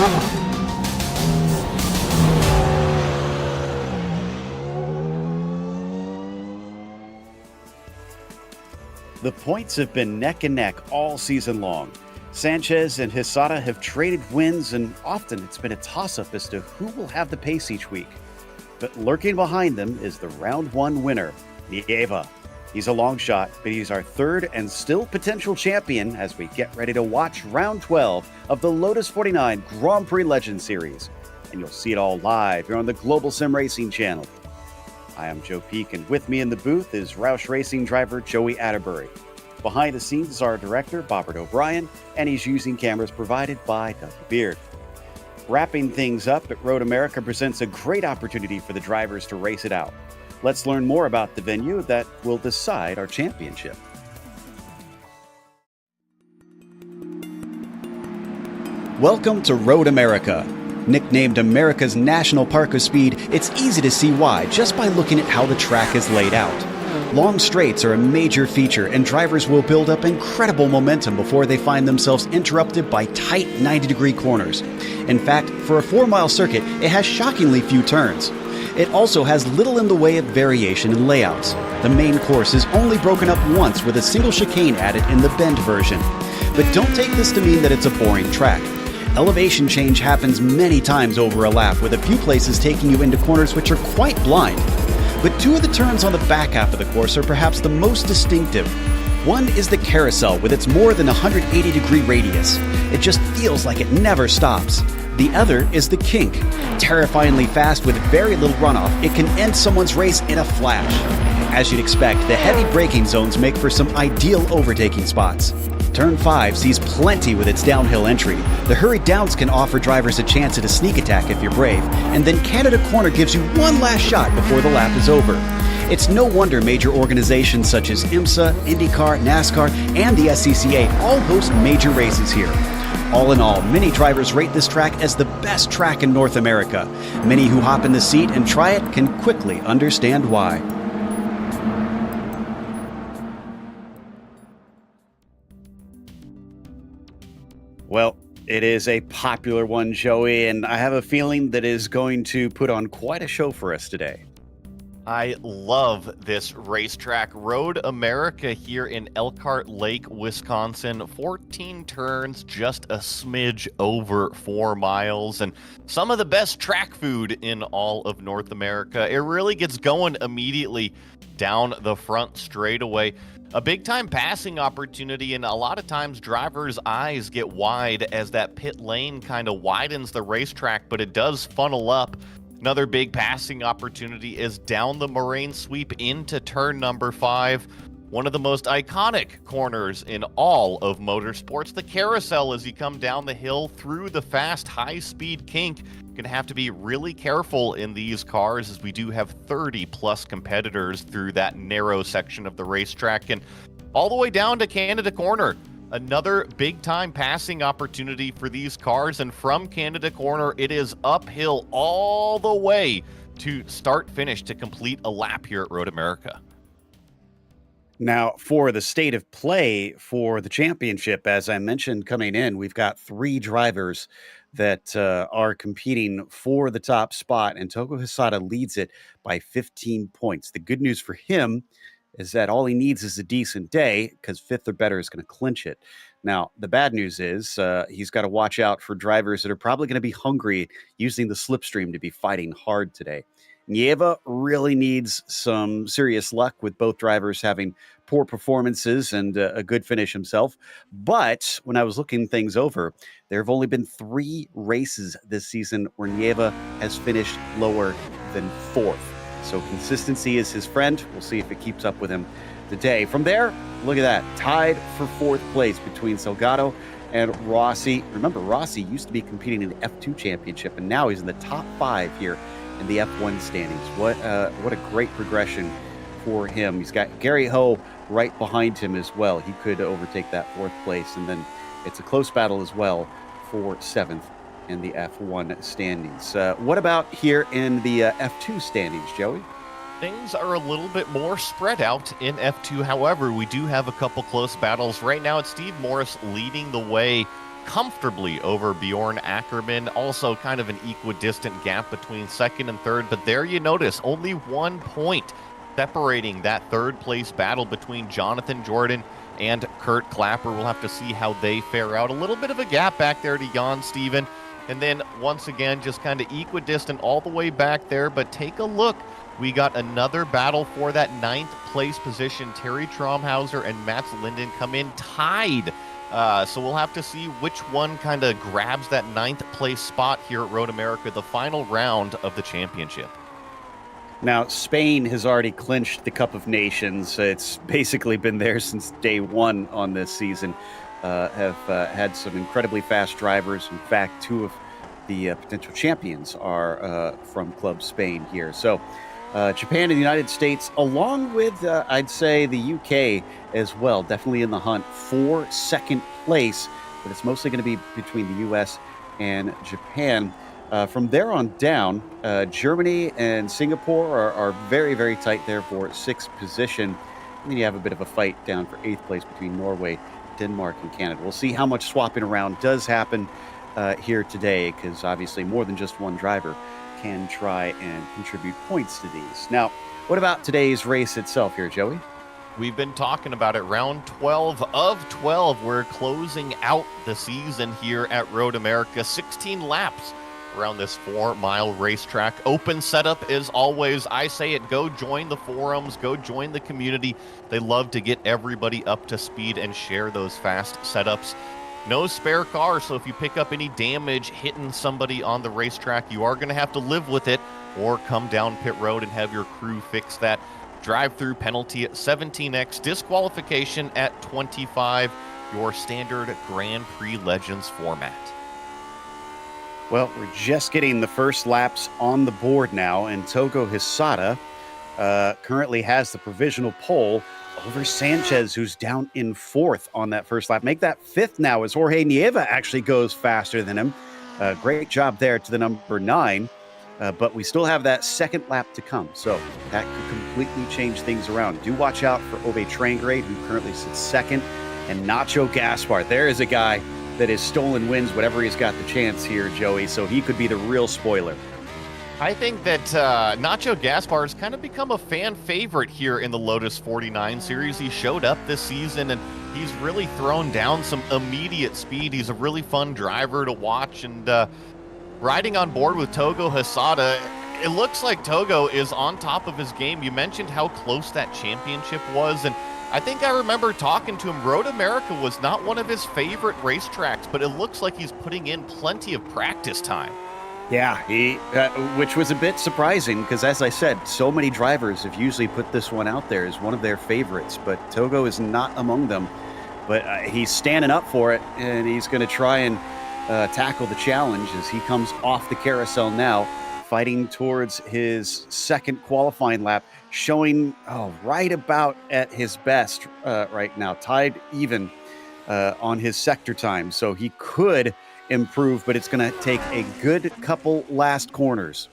The points have been neck and neck all season long. Sanchez and Hisada have traded wins, and often it's been a toss-up as to who will have the pace each week. But lurking behind them is the round one winner, Nieva. He's a long shot, but he's our third and still potential champion as we get ready to watch round 12 of the Lotus 49 Grand Prix Legend Series. And you'll see it all live here on the Global Sim Racing channel. I am Joe Peak, and with me in the booth is Roush Racing driver Joey Atterbury. Behind the scenes is our director, Bobbert O'Brien, and he's using cameras provided by Dougie Beard. Wrapping things up at Road America presents a great opportunity for the drivers to race it out. Let's learn more about the venue that will decide our championship. Welcome to Road America. Nicknamed America's National Park of Speed, it's easy to see why just by looking at how the track is laid out. Long straights are a major feature, and drivers will build up incredible momentum before they find themselves interrupted by tight 90-degree corners. In fact, for a 4-mile circuit, it has shockingly few turns. It also has little in the way of variation in layouts. The main course is only broken up once with a single chicane added in the bend version. But don't take this to mean that it's a boring track. Elevation change happens many times over a lap, with a few places taking you into corners which are quite blind. But two of the turns on the back half of the course are perhaps the most distinctive. One is the carousel with its more than 180-degree radius. It just feels like it never stops. The other is the kink. Terrifyingly fast with very little runoff, it can end someone's race in a flash. As you'd expect, the heavy braking zones make for some ideal overtaking spots. Turn 5 sees plenty with its downhill entry. The hurried downs can offer drivers a chance at a sneak attack if you're brave, and then Canada Corner gives you one last shot before the lap is over. It's no wonder major organizations such as IMSA, IndyCar, NASCAR, and the SCCA all host major races here. All in all, many drivers rate this track as the best track in North America. Many who hop in the seat and try it can quickly understand why. Well, it is a popular one, Joey, and I have a feeling that is going to put on quite a show for us today. I love this racetrack. Road America here in Elkhart Lake, Wisconsin. 14 turns, just a smidge over 4 miles, and some of the best track food in all of North America. It really gets going immediately down the front straightaway. A big-time passing opportunity, and a lot of times drivers' eyes get wide as that pit lane kind of widens the racetrack, but it does funnel up. Another big passing opportunity is down the moraine sweep into turn number 5. One of the most iconic corners in all of motorsports. The carousel as you come down the hill through the fast, high-speed kink. Going to have to be really careful in these cars as we do have 30-plus competitors through that narrow section of the racetrack. And all the way down to Canada Corner. Another big-time passing opportunity for these cars. And from Canada Corner, it is uphill all the way to start-finish to complete a lap here at Road America. Now, for the state of play for the championship, as I mentioned coming in, we've got 3 drivers that are competing for the top spot, and Togo Hisada leads it by 15 points. The good news for him is that all he needs is a decent day, because 5th or better is going to clinch it. Now, the bad news is he's got to watch out for drivers that are probably going to be hungry, using the slipstream to be fighting hard today. Nieva really needs some serious luck with both drivers having poor performances and a good finish himself. But when I was looking things over, there have only been 3 races this season where Nieva has finished lower than 4th. So consistency is his friend. We'll see if it keeps up with him today. From there, look at that. Tied for 4th place between Salgado and Rossi. Remember, Rossi used to be competing in the F2 championship, and now he's in the top 5 here in the F1 standings. What a great progression for him. He's got Gary Ho right behind him as well. He could overtake that 4th place, and then it's a close battle as well for 7th in the F1 standings. What about here in the F2 standings, Joey? Things are a little bit more spread out in F2. However, we do have a couple close battles. Right now, it's Steve Morris leading the way comfortably over Bjorn Ackerman. Also kind of an equidistant gap between second and third, but there you notice only 1 point separating that third place battle between Jonathan Jordan and Kurt Clapper. We'll have to see how they fare out. A little bit of a gap back there to Jan Steven. And then once again, just kind of equidistant all the way back there. But take a look. We got another battle for that 9th place position. Terry Traumhauser and Mats Linden come in tied. So we'll have to see which one kind of grabs that 9th place spot here at Road America, the final round of the championship. Now, Spain has already clinched the Cup of Nations. It's basically been there since day one on this season. Have had some incredibly fast drivers. In fact, 2 of the potential champions are from Club Spain here. So Japan and the United States, along with, I'd say, the UK as well, definitely in the hunt for second place. But it's mostly going to be between the US and Japan. From there on down, Germany and Singapore are very, very tight there for 6th position. And then you have a bit of a fight down for 8th place between Norway, Denmark, and Canada. We'll see how much swapping around does happen here today, because obviously more than just one driver can try and contribute points to these. Now, what about today's race itself here, Joey? We've been talking about it. Round 12 of 12. We're closing out the season here at Road America. 16 laps around this 4-mile racetrack. Open setup as always. I say it, go join the forums, go join the community. They love to get everybody up to speed and share those fast setups. No spare cars, so if you pick up any damage hitting somebody on the racetrack, you are going to have to live with it or come down pit road and have your crew fix that. Drive-through penalty at 17x, disqualification at 25, your standard Grand Prix Legends format. Well, we're just getting the first laps on the board now, and Togo Hisada currently has the provisional pole over Sanchez, who's down in 4th on that first lap. Make that 5th now as Jorge Nieva actually goes faster than him. Great job there to the number 9, but we still have that second lap to come, so that could completely change things around. Do watch out for Ove Trangrade, who currently sits 2nd, and Nacho Gaspar. There is a guy that has stolen wins whenever he's got the chance here, Joey, so he could be the real spoiler. I think that Nacho Gaspar has kind of become a fan favorite here in the Lotus 49 series. He showed up this season, and he's really thrown down some immediate speed. He's a really fun driver to watch, and riding on board with Togo Hisada, it looks like Togo is on top of his game. You mentioned how close that championship was, and I think I remember talking to him. Road America was not one of his favorite racetracks, but it looks like he's putting in plenty of practice time. Yeah, which was a bit surprising because, as I said, so many drivers have usually put this one out there as one of their favorites, but Togo is not among them. But he's standing up for it, and he's going to try and tackle the challenge as he comes off the carousel now, fighting towards his second qualifying lap, showing right about at his best right now, tied even on his sector time. So he could improve, but it's going to take a good couple last corners.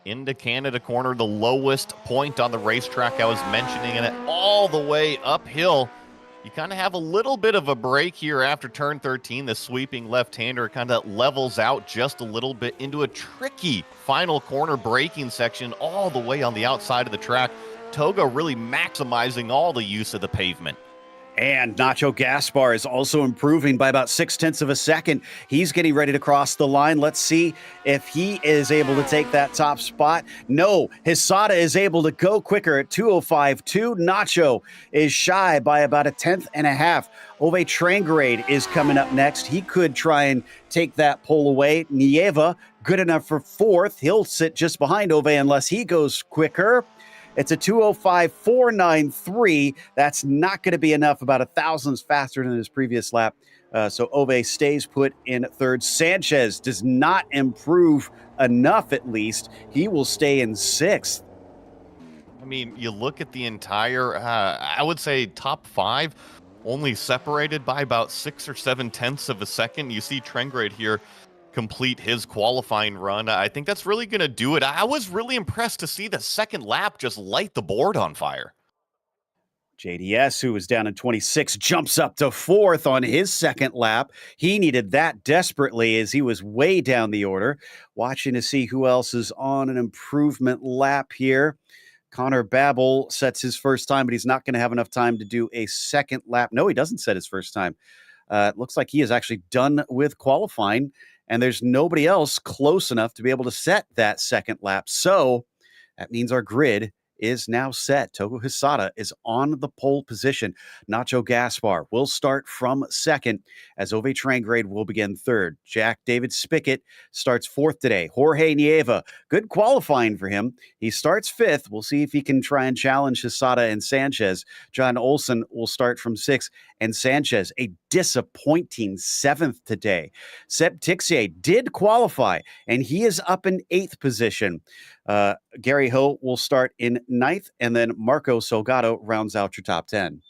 Into Canada corner, the lowest point on the racetrack I was mentioning, and it all the way uphill. You kind of have a little bit of a break here after turn 13. The sweeping left-hander kind of levels out just a little bit into a tricky final corner braking section all the way on the outside of the track. Togo really maximizing all the use of the pavement. And Nacho Gaspar is also improving by about 0.6 of a second. He's getting ready to cross the line. Let's see if he is able to take that top spot. No, Hisada is able to go quicker at 2:05.2. Nacho is shy by about 1/10.5. Ove Trangrade is coming up next. He could try and take that pole away. Nieva, good enough for 4th. He'll sit just behind Ove unless he goes quicker. It's a 2:05.493. That's not going to be enough, about 1,000 faster than his previous lap. So Ove stays put in 3rd. Sanchez does not improve enough, at least. He will stay in 6th. I mean, you look at the entire, I would say top 5, only separated by about 6 or 7/10 of a second. You see Trangrade here complete his qualifying run. I think that's really going to do it. I was really impressed to see the second lap just light the board on fire. JDS, who was down in 26, jumps up to 4th on his second lap. He needed that desperately as he was way down the order. Watching to see who else is on an improvement lap here. Connor Babel sets his first time, but he's not going to have enough time to do a second lap. No, he doesn't set his first time. It looks like he is actually done with qualifying, and there's nobody else close enough to be able to set that second lap. So that means our grid is now set. Togo Hisada is on the pole position. Nacho Gaspar will start from second as Ove Trangrade will begin third. Jack David Spickett starts fourth today. Jorge Nieva, good qualifying for him. He starts fifth. We'll see if he can try and challenge Hisada and Sanchez. John Olsen will start from sixth, and Sanchez, a disappointing seventh today. Seb Tixier did qualify, and he is up in eighth position. Gary Ho will start in ninth, and then Marco Salgado rounds out your top 10.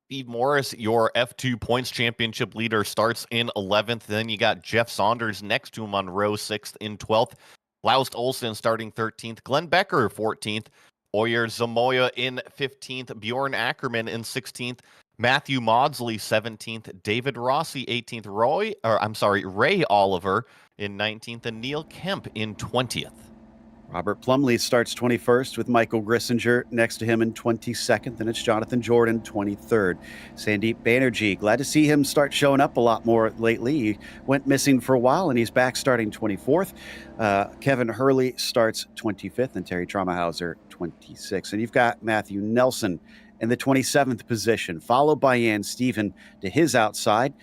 Steve Morris, your F2 points championship leader, starts in 11th. Then you got Jeff Saunders next to him on row 6th in 12th. Laust Olsen starting 13th. Glenn Becker 14th. Oyer Zamoya in 15th. Bjorn Ackerman in 16th. Matthew Maudsley 17th. David Rossi 18th. Ray Oliver in 19th. And Neil Kemp in 20th. Robert Plumley starts 21st with Michael Grissinger next to him in 22nd, and it's Jonathan Jordan 23rd. Sandeep Banerjee, glad to see him start showing up a lot more lately. He went missing for a while, and he's back starting 24th. Kevin Hurley starts 25th, and Terry Traumahauser 26th. And you've got Matthew Nelson in the 27th position, followed by Ian Stephen to his outside.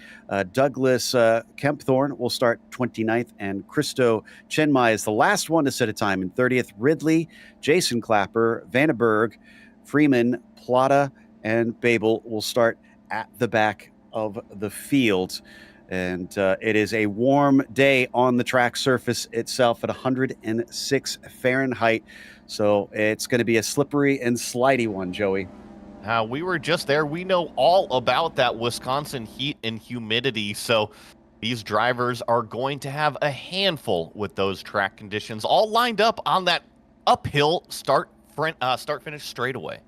Douglas Kempthorne will start 29th, and Christo Chenmai is the last one to set a time in 30th. Ridley, Jason Clapper, Vandenberg, Freeman, Plata, and Babel will start at the back of the field. And it is a warm day on the track surface itself at 106 Fahrenheit. So it's going to be a slippery and slidey one, Joey. We were just there. We know all about that Wisconsin heat and humidity. So these drivers are going to have a handful with those track conditions all lined up on that uphill start-finish straightaway.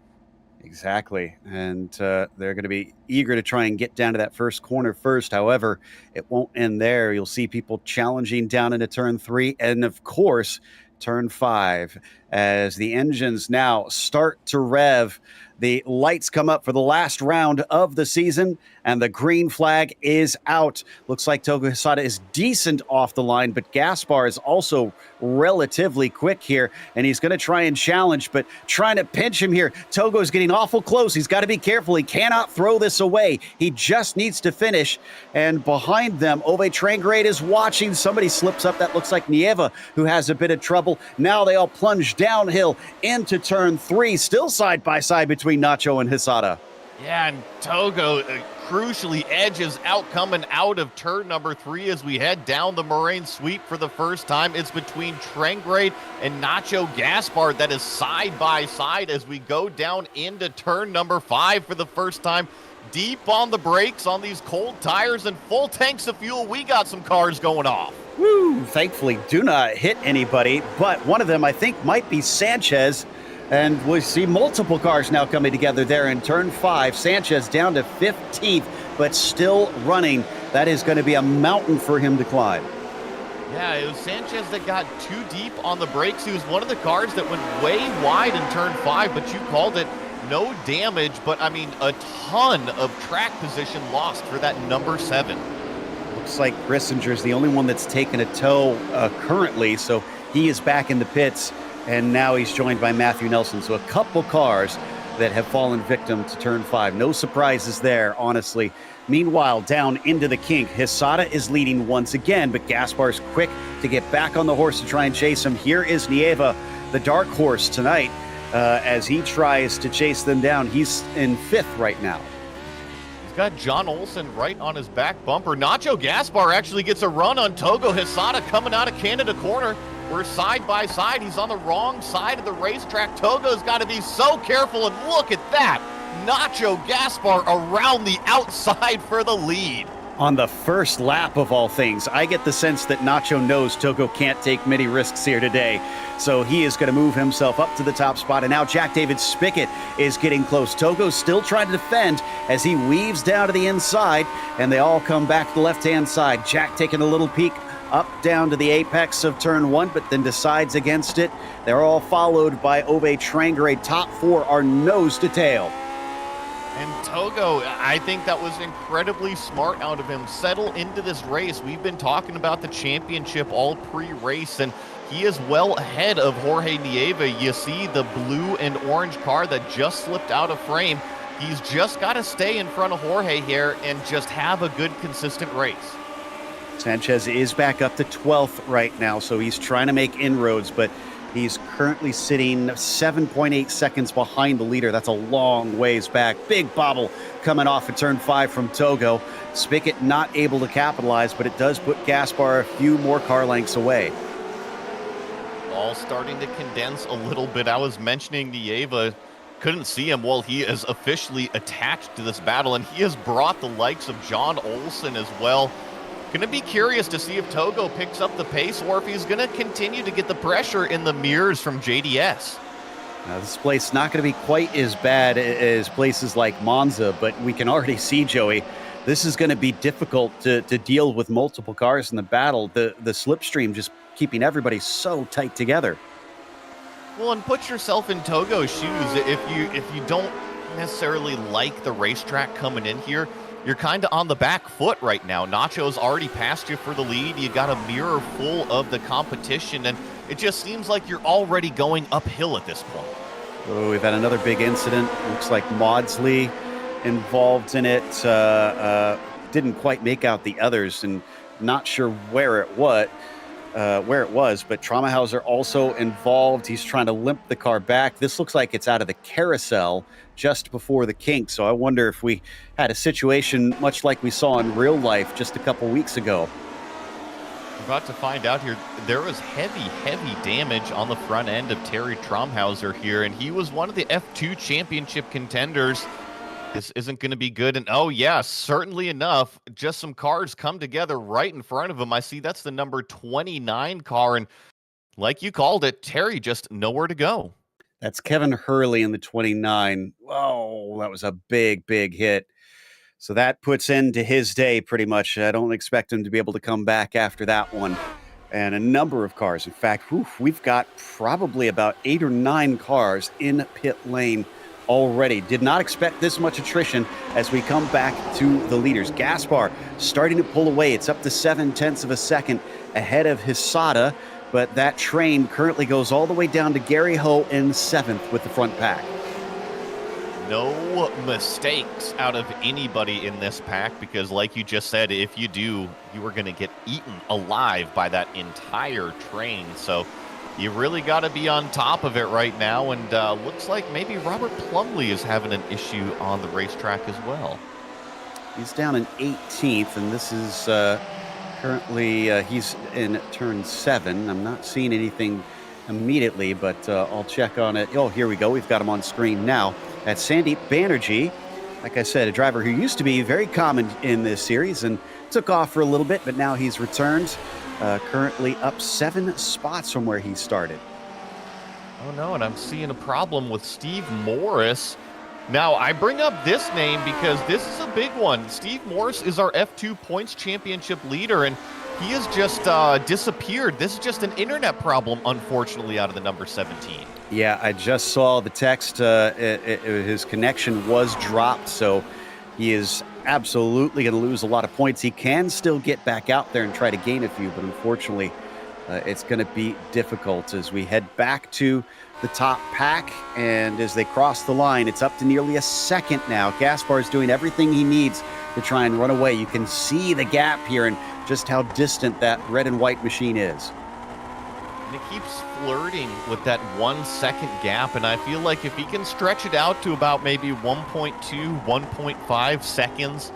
Exactly. And they're going to be eager to try and get down to that first corner first. However, it won't end there. You'll see people challenging down into turn 3 and, of course, turn 5 as the engines now start to rev. The lights come up for the last round of the season, and the green flag is out. Looks like Togo Hisada is decent off the line, but Gaspar is also relatively quick here, and he's going to try and challenge, but trying to pinch him here. Togo's getting awful close. He's got to be careful. He cannot throw this away. He just needs to finish, and behind them, Ove Trangrade is watching. Somebody slips up. That looks like Nieva, who has a bit of trouble. Now they all plunge downhill into turn 3, still side by side between Nacho and Hisada. Yeah, and Togo crucially edges out coming out of turn number 3 as we head down the moraine sweep for the first time. It's between Trangrade and Nacho Gaspar that is side by side as we go down into turn number 5 for the first time. Deep on the brakes on these cold tires and full tanks of fuel. We got some cars going off. Woo! Thankfully, do not hit anybody, but one of them I think might be Sanchez. And we see multiple cars now coming together there in turn 5. Sanchez down to 15th, but still running. That is going to be a mountain for him to climb. Yeah, it was Sanchez that got too deep on the brakes. He was one of the cars that went way wide in turn 5, but you called it. No damage, but I mean a ton of track position lost for that number 7. Looks like Grissinger's the only one that's taken a tow currently, so he is back in the pits. And now he's joined by Matthew Nelson. So a couple cars that have fallen victim to turn 5. No surprises there, honestly. Meanwhile, down into the kink, Hisada is leading once again, but Gaspar's quick to get back on the horse to try and chase him. Here is Nieva, the dark horse tonight, as he tries to chase them down. He's in 5th right now. He's got John Olsen right on his back bumper. Nacho Gaspar actually gets a run on Togo Hisada coming out of Canada corner. We're side by side. He's on the wrong side of the racetrack. Togo's got to be so careful, and look at that. Nacho Gaspar around the outside for the lead. On the first lap of all things, I get the sense that Nacho knows Togo can't take many risks here today. So he is going to move himself up to the top spot. And now Jack David Spickett is getting close. Togo's still trying to defend as he weaves down to the inside. And they all come back to the left-hand side. Jack taking a little peek up down to the apex of turn one, but then decides against it. They're all followed by Ove Trangere. Top four are nose to tail. And Togo, I think that was incredibly smart out of him. Settle into this race. We've been talking about the championship all pre-race, and he is well ahead of Jorge Nieva. You see the blue and orange car that just slipped out of frame. He's just got to stay in front of Jorge here and just have a good, consistent race. Sanchez is back up to 12th right now, so he's trying to make inroads, but he's currently sitting 7.8 seconds behind the leader. That's a long ways back. Big bobble coming off of turn 5 from Togo. Spickett not able to capitalize, but it does put Gaspar a few more car lengths away. All starting to condense a little bit. I was mentioning Nieva. Couldn't see him. Well, he is officially attached to this battle, and he has brought the likes of John Olsen as well. Going to be curious to see if Togo picks up the pace or if he's going to continue to get the pressure in the mirrors from JDS. Now, this place not going to be quite as bad as places like Monza, but we can already see, Joey, this is going to be difficult to deal with multiple cars in the battle. The slipstream just keeping everybody so tight together. Well, and put yourself in Togo's shoes. If you don't necessarily like the racetrack coming in here, you're kind of on the back foot right now. Nacho's already passed you for the lead. You got a mirror full of the competition, and it just seems like you're already going uphill at this point. Oh, we've had another big incident. Looks like Maudsley involved in it. Didn't quite make out the others, and not sure where it was, but Traumahauser also involved. He's trying to limp the car back. This looks like it's out of the carousel just before the kink. So I wonder if we had a situation much like we saw in real life just a couple weeks ago. We're about to find out here. There was heavy damage on the front end of Terry Traumhauser here, and he was one of the F2 championship contenders. This isn't going to be good. And oh yeah, certainly enough, just some cars come together right in front of him. I see that's the number 29 car, and like you called it, Terry just nowhere to go. That's Kevin Hurley in the 29. Oh, that was a big hit. So that puts end to his day pretty much. I don't expect him to be able to come back after that one. And a number of cars. In fact, we've got probably about 8 or 9 cars in pit lane already. Did not expect this much attrition as we come back to the leaders. Gaspar starting to pull away. It's up to 0.7 of a second ahead of Hisada. But that train currently goes all the way down to Gary Ho in 7th with the front pack. No mistakes out of anybody in this pack, because like you just said, if you do, you are going to get eaten alive by that entire train. So you really got to be on top of it right now. And looks like maybe Robert Plumley is having an issue on the racetrack as well. He's down in 18th, and this is... Currently, he's in turn 7. I'm not seeing anything immediately, but I'll check on it. Oh, here we go. We've got him on screen now. That's Sandeep Banerjee. Like I said, a driver who used to be very common in this series and took off for a little bit, but now he's returned. Currently up 7 spots from where he started. Oh, no, and I'm seeing a problem with Steve Morris. Now, I bring up this name because this is a big one. Steve Morris is our F2 points championship leader, and he has just disappeared. This is just an internet problem, unfortunately, out of the number 17. Yeah, I just saw the text. His connection was dropped, so he is absolutely going to lose a lot of points. He can still get back out there and try to gain a few, but unfortunately, it's going to be difficult as we head back to the top pack, and as they cross the line, it's up to nearly a second now. Gaspar is doing everything he needs to try and run away. You can see the gap here and just how distant that red and white machine is. And it keeps flirting with that 1 second gap, and I feel like if he can stretch it out to about maybe 1.2, 1.5 seconds,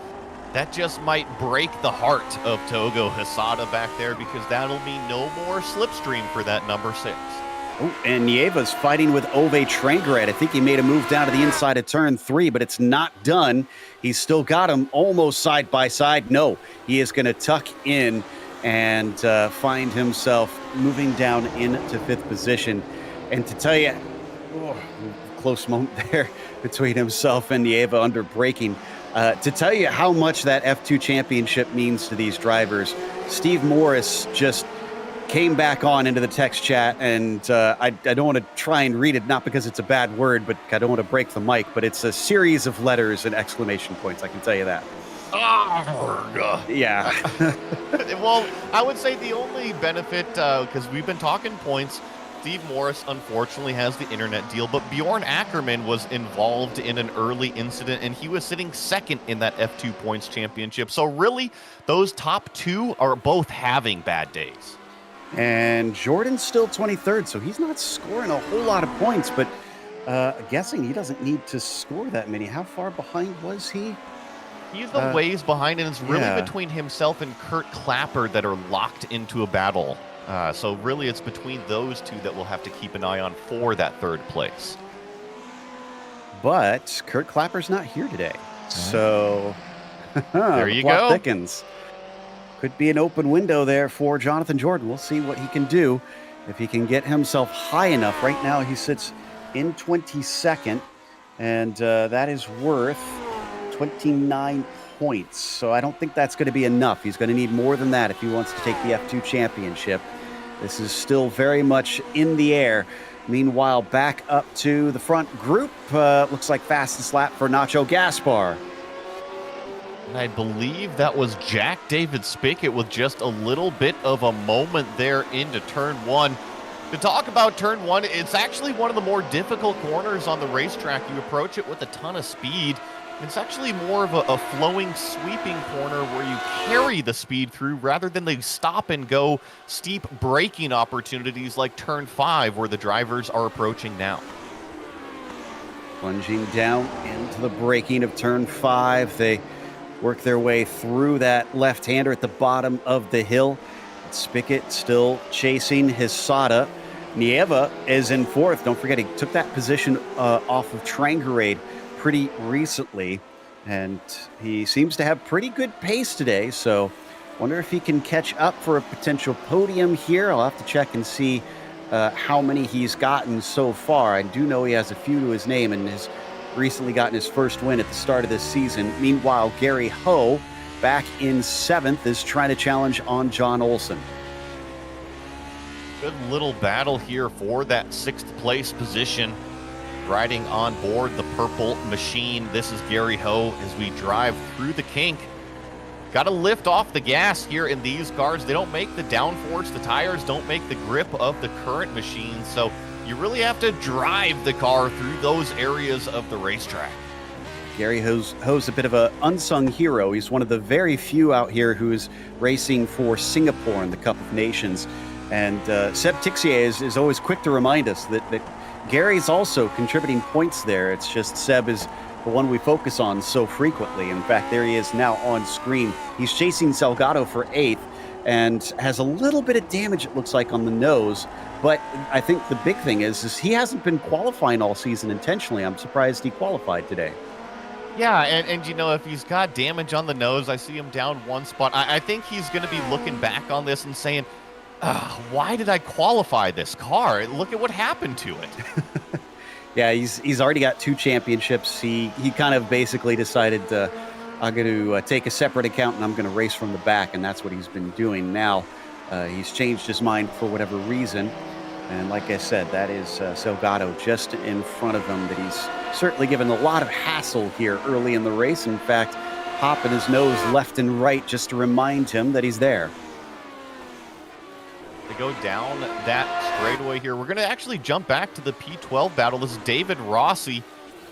that just might break the heart of Togo Hisada back there, because that'll mean no more slipstream for that number 6. Oh, and Nieva's fighting with Ove Trangrad. I think he made a move down to the inside of turn 3, but it's not done. He's still got him almost side by side. No, he is going to tuck in and find himself moving down into 5th position. And to tell you, close moment there between himself and Nieva under braking. To tell you how much that F2 championship means to these drivers, Steve Morris just came back on into the text chat, and I don't want to try and read it, not because it's a bad word, but I don't want to break the mic, but it's a series of letters and exclamation points, I can tell you that. Yeah. Well, I would say the only benefit, because we've been talking points, Steve Morris unfortunately has the internet deal, but Bjorn Ackerman was involved in an early incident, and he was sitting 2nd in that F2 points championship. So really, those top 2 are both having bad days. And Jordan's still 23rd, so he's not scoring a whole lot of points, but guessing he doesn't need to score that many. How far behind was he? He's a ways behind, and it's really between himself and Kurt Clapper that are locked into a battle. So really, it's between those two that we'll have to keep an eye on for that 3rd place. But Kurt Clapper's not here today, so there you go. Thickens. Could be an open window there for Jonathan Jordan. We'll see what he can do if he can get himself high enough. Right now, he sits in 22nd, and that is worth 29 points. So I don't think that's going to be enough. He's going to need more than that if he wants to take the F2 championship. This is still very much in the air. Meanwhile, back up to the front group. Looks like fastest lap for Nacho Gaspar. And I believe that was Jack David Spickett with just a little bit of a moment there into turn 1. To talk about turn 1, it's actually one of the more difficult corners on the racetrack. You approach it with a ton of speed. It's actually more of a flowing, sweeping corner where you carry the speed through rather than the stop and go steep braking opportunities like turn 5 where the drivers are approaching now. Plunging down into the braking of turn 5. They work their way through that left-hander at the bottom of the hill. Spickett still chasing his Sada. Nieva is in 4th. Don't forget, he took that position off of Trangerade pretty recently, and he seems to have pretty good pace today, so wonder if he can catch up for a potential podium here. I'll have to check and see how many he's gotten so far. I do know he has a few to his name and has recently gotten his first win at the start of this season. Meanwhile, Gary Ho, back in 7th, is trying to challenge on John Olson. Good little battle here for that 6th place position. Riding on board the purple machine. This is Gary Ho as we drive through the kink. Got to lift off the gas here in these cars. They don't make the downforce. The tires don't make the grip of the current machine. So you really have to drive the car through those areas of the racetrack. Gary Ho's a bit of an unsung hero. He's one of the very few out here who is racing for Singapore in the Cup of Nations. And Seb Tixier is always quick to remind us that Gary's also contributing points there. It's just Seb is the one we focus on so frequently. In fact, there he is now on screen. He's chasing Salgado for 8th and has a little bit of damage, it looks like, on the nose. But I think the big thing is he hasn't been qualifying all season intentionally. I'm surprised he qualified today. Yeah, and you know, if he's got damage on the nose, I see him down 1 spot. I think he's going to be looking back on this and saying, why did I qualify this car? Look at what happened to it. Yeah, he's already got 2 championships. He kind of basically decided I'm going to take a separate account and I'm going to race from the back, and that's what he's been doing now. He's changed his mind for whatever reason, and like I said, that is Salgado just in front of him that he's certainly given a lot of hassle here early in the race. In fact, popping his nose left and right just to remind him that he's there. To go down that straightaway here, we're going to actually jump back to the P12 battle. This is David Rossi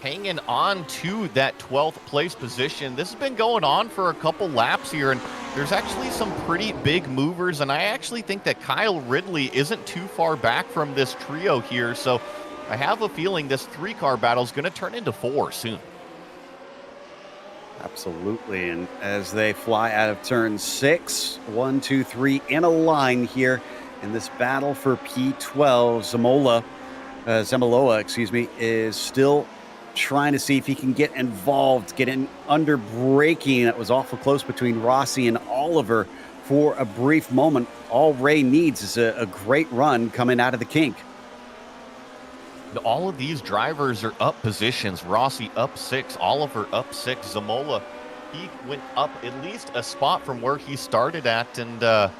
hanging on to that 12th place position. This has been going on for a couple laps here, and there's actually some pretty big movers, and I actually think that Kyle Ridley isn't too far back from this trio here, so I have a feeling this 3-car battle is going to turn into 4 soon. Absolutely, and as they fly out of turn 6, 1, 2, 3 in a line here in this battle for P12. Zamaloa, is still trying to see if he can get involved, get in under braking. That was awful close between Rossi and Oliver for a brief moment. All Ray needs is a great run coming out of the kink. All of these drivers are up positions. Rossi up 6, Oliver up 6, Zamola, he went up at least a spot from where he started at, and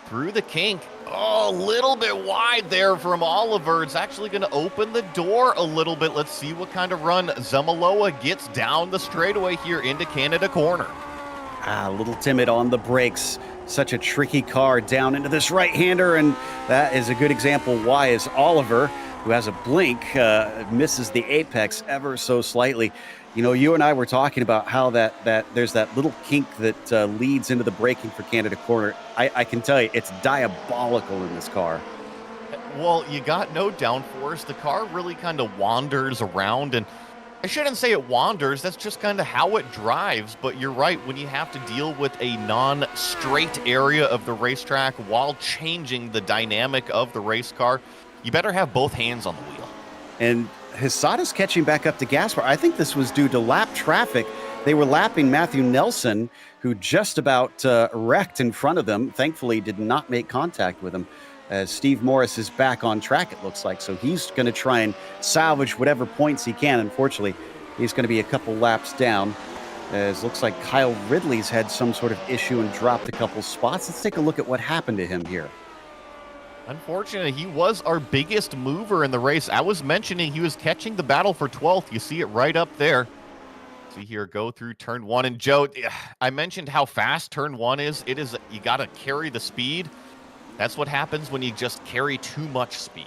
through the kink. Oh, a little bit wide there from Oliver. It's actually going to open the door a little bit. Let's see what kind of run Zamaloa gets down the straightaway here into Canada Corner. A little timid on the brakes. Such a tricky car down into this right-hander, and that is a good example why is Oliver, who has a blink, misses the apex ever so slightly. You know, you and I were talking about how that there's that little kink that leads into the braking for Canada Corner. I can tell you, it's diabolical in this car. Well, you got no downforce. The car really kind of wanders around, and I shouldn't say it wanders. That's just kind of how it drives. But you're right, when you have to deal with a non-straight area of the racetrack while changing the dynamic of the race car, you better have both hands on the wheel. And Hisada's catching back up to Gaspar. I think this was due to lap traffic. They were lapping Matthew Nelson, who just about wrecked in front of them. Thankfully, did not make contact with him. As Steve Morris is back on track, it looks like. So he's going to try and salvage whatever points he can. Unfortunately, he's going to be a couple laps down. As looks like Kyle Ridley's had some sort of issue and dropped a couple spots. Let's take a look at what happened to him here. Unfortunately, he was our biggest mover in the race. I was mentioning he was catching the battle for 12th. You see it right up there. See here, go through turn 1. And Joe, I mentioned how fast turn 1 is. It is, you got to carry the speed. That's what happens when you just carry too much speed.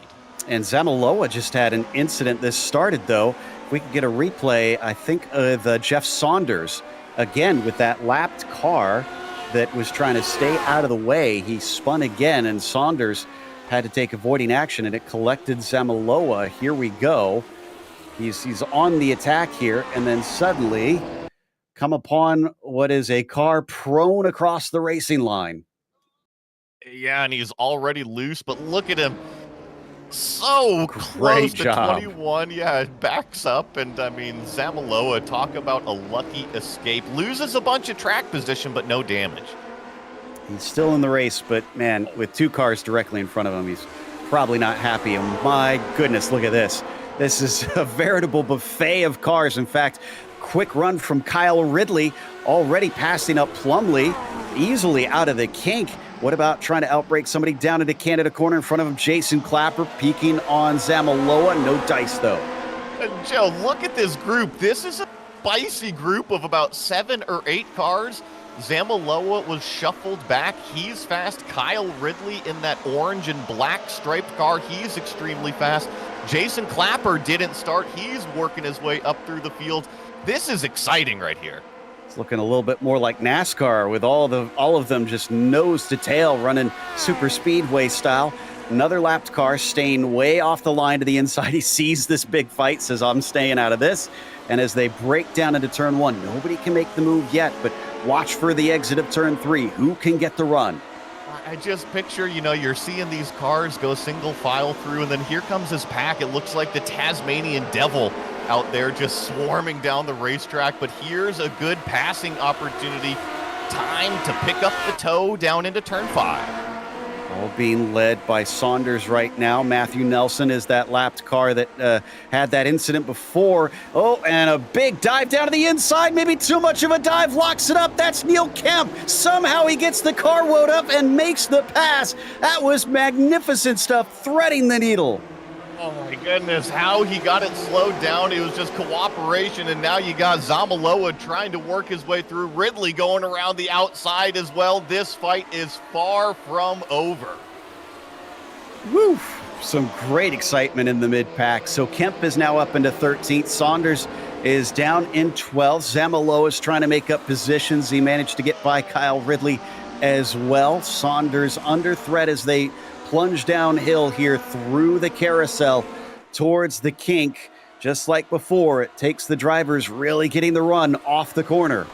And Zamaloa just had an incident. This started, though. If we could get a replay, I think the Jeff Saunders, again, with that lapped car that was trying to stay out of the way. He spun again, and Saunders had to take avoiding action, and it collected Zamaloa. Here we go. He's on the attack here, and then suddenly come upon what is a car prone across the racing line. Yeah, and he's already loose, but look at him. So Great close job. to 21. Yeah, it backs up, and I mean, Zamaloa, talk about a lucky escape. Loses a bunch of track position, but no damage. He's still in the race, but man, with two cars directly in front of him, he's probably not happy. And my goodness, look at this. This is a veritable buffet of cars. In fact, quick run from Kyle Ridley, already passing up Plumlee, easily out of the kink. What about trying to outbrake somebody down into Canada Corner in front of him? Jason Clapper peeking on Zamaloa. No dice, though. And Joe, look at this group. This is a spicy group of about 7 or 8 cars. Zamaloa was shuffled back. He's fast. Kyle Ridley in that orange and black striped car. He's extremely fast. Jason Clapper didn't start. He's working his way up through the field. This is exciting right here. It's looking a little bit more like NASCAR with all of them just nose to tail running super speedway style. Another lapped car staying way off the line to the inside. He sees this big fight, says, I'm staying out of this. And as they break down into turn 1, nobody can make the move yet, but watch for the exit of turn 3. Who can get the run? I just picture, you're seeing these cars go single file through, and then here comes this pack. It looks like the Tasmanian devil out there just swarming down the racetrack. But here's a good passing opportunity. Time to pick up the toe down into turn 5. All being led by Saunders right now. Matthew Nelson is that lapped car that had that incident before. Oh, and a big dive down to the inside. Maybe too much of a dive. Locks it up. That's Neil Kemp. Somehow he gets the car wound up and makes the pass. That was magnificent stuff, threading the needle. Oh my goodness, how he got it slowed down. It was just cooperation, and now you got Zamaloa trying to work his way through. Ridley going around the outside as well. This fight is far from over. Woo! Some great excitement in the mid-pack. So Kemp is now up into 13th. Saunders is down in 12th. Zamaloa is trying to make up positions. He managed to get by Kyle Ridley as well. Saunders under threat as they plunge downhill here through the carousel towards the kink. Just like before, it takes the drivers really getting the run off the corner.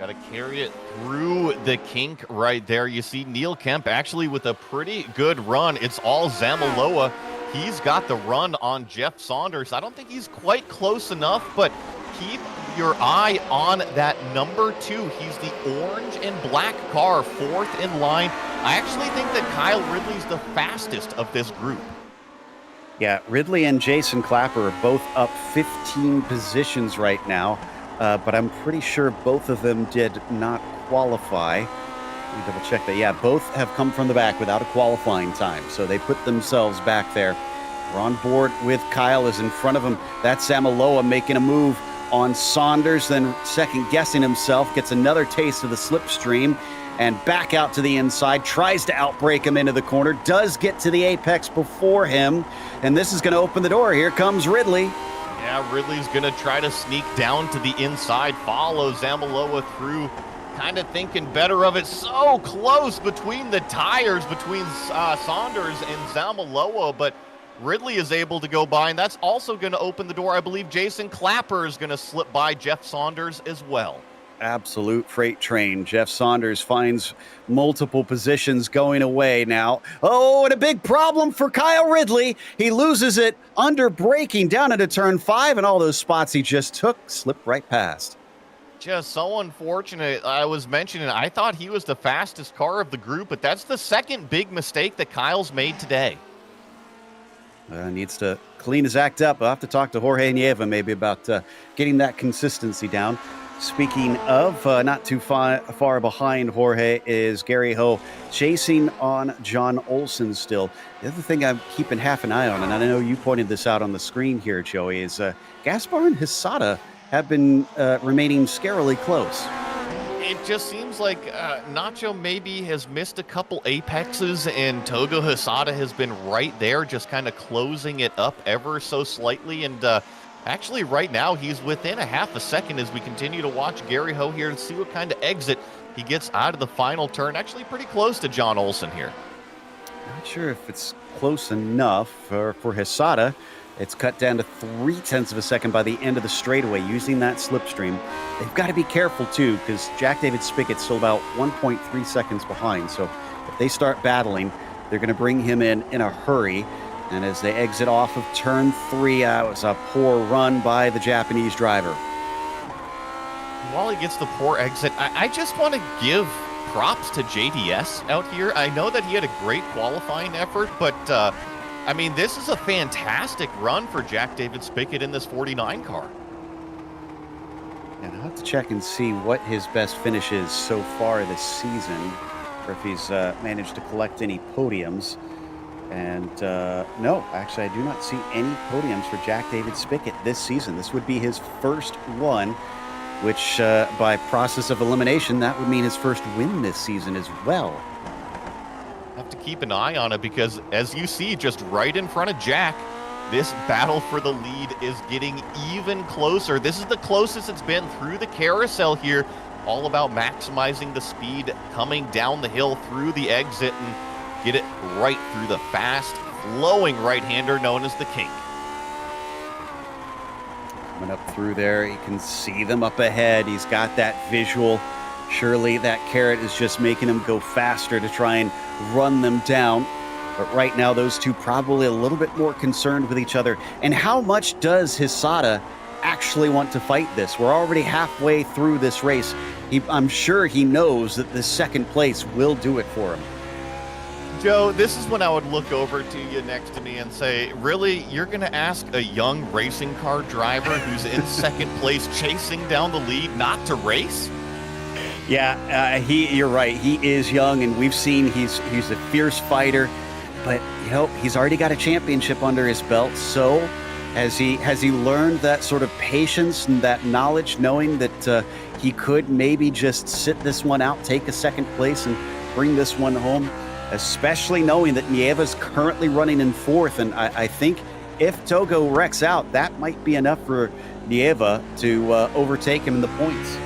Got to carry it through the kink right there. You see Neil Kemp actually with a pretty good run. It's all Zamaloa. He's got the run on Jeff Saunders. I don't think he's quite close enough, but keep your eye on that number 2. He's the orange and black car, 4th in line. I actually think that Kyle Ridley's the fastest of this group. Yeah, Ridley and Jason Clapper are both up 15 positions right now, but I'm pretty sure both of them did not qualify. Let me double check that. Yeah, both have come from the back without a qualifying time, so they put themselves back there. We're on board with Kyle is in front of him. That's Zamaloa making a move on Saunders, then second-guessing himself, gets another taste of the slipstream, and back out to the inside, tries to outbrake him into the corner, does get to the apex before him, and this is going to open the door. Here comes Ridley. Yeah, Ridley's going to try to sneak down to the inside, follow Zamaloa through, kind of thinking better of it. So close between the tires, between Saunders and Zamaloa, but Ridley is able to go by, and that's also going to open the door. I believe Jason Clapper is going to slip by Jeff Saunders as well. Absolute freight train. Jeff Saunders finds multiple positions going away now. Oh, and a big problem for Kyle Ridley. He loses it under braking down into turn 5, and all those spots he just took slipped right past. Just so unfortunate. I was mentioning, I thought he was the fastest car of the group, but that's the second big mistake that Kyle's made today. Needs to clean his act up. I'll have to talk to Jorge Nieva maybe about getting that consistency down. Speaking of, not too far behind Jorge is Gary Ho, chasing on John Olson still. The other thing I'm keeping half an eye on, and I know you pointed this out on the screen here, Joey, is Gaspar and Hisada have been remaining scarily close. It just seems like Nacho maybe has missed a couple apexes, and Togo Hisada has been right there, just kind of closing it up ever so slightly. And actually, right now, he's within a half a second as we continue to watch Gary Ho here and see what kind of exit he gets out of the final turn. Actually, pretty close to John Olson here. Not sure if it's close enough for Hisada. It's cut down to 0.3 of a second by the end of the straightaway using that slipstream. They've got to be careful, too, because Jack David Spickett's still about 1.3 seconds behind. So if they start battling, they're going to bring him in a hurry. And as they exit off of turn 3, it was a poor run by the Japanese driver. While he gets the poor exit, I just want to give props to JDS out here. I know that he had a great qualifying effort, but I mean, this is a fantastic run for Jack David Spickett in this 49 car. And I'll have to check and see what his best finish is so far this season, or if he's managed to collect any podiums. And no, actually, I do not see any podiums for Jack David Spickett this season. This would be his first one, which by process of elimination, that would mean his first win this season as well. Have to keep an eye on it because, as you see, just right in front of Jack, this battle for the lead is getting even closer. This is the closest it's been through the carousel here. All about maximizing the speed coming down the hill through the exit and get it right through the fast flowing right-hander known as the King. Coming up through there, you can see them up ahead. He's got that visual. Surely that carrot is just making him go faster to try and run them down. But right now, those two probably a little bit more concerned with each other. And how much does Hisada actually want to fight this? We're already halfway through this race. I'm sure he knows that the second place will do it for him. Joe, this is when I would look over to you next to me and say, really, you're going to ask a young racing car driver who's in second place chasing down the lead not to race? Yeah, you're right. He is young, and we've seen he's a fierce fighter. But he's already got a championship under his belt. So has he learned that sort of patience and that knowledge, knowing that he could maybe just sit this one out, take a second place, and bring this one home? Especially knowing that Nieva's currently running in fourth, and I think if Togo wrecks out, that might be enough for Nieva to overtake him in the points.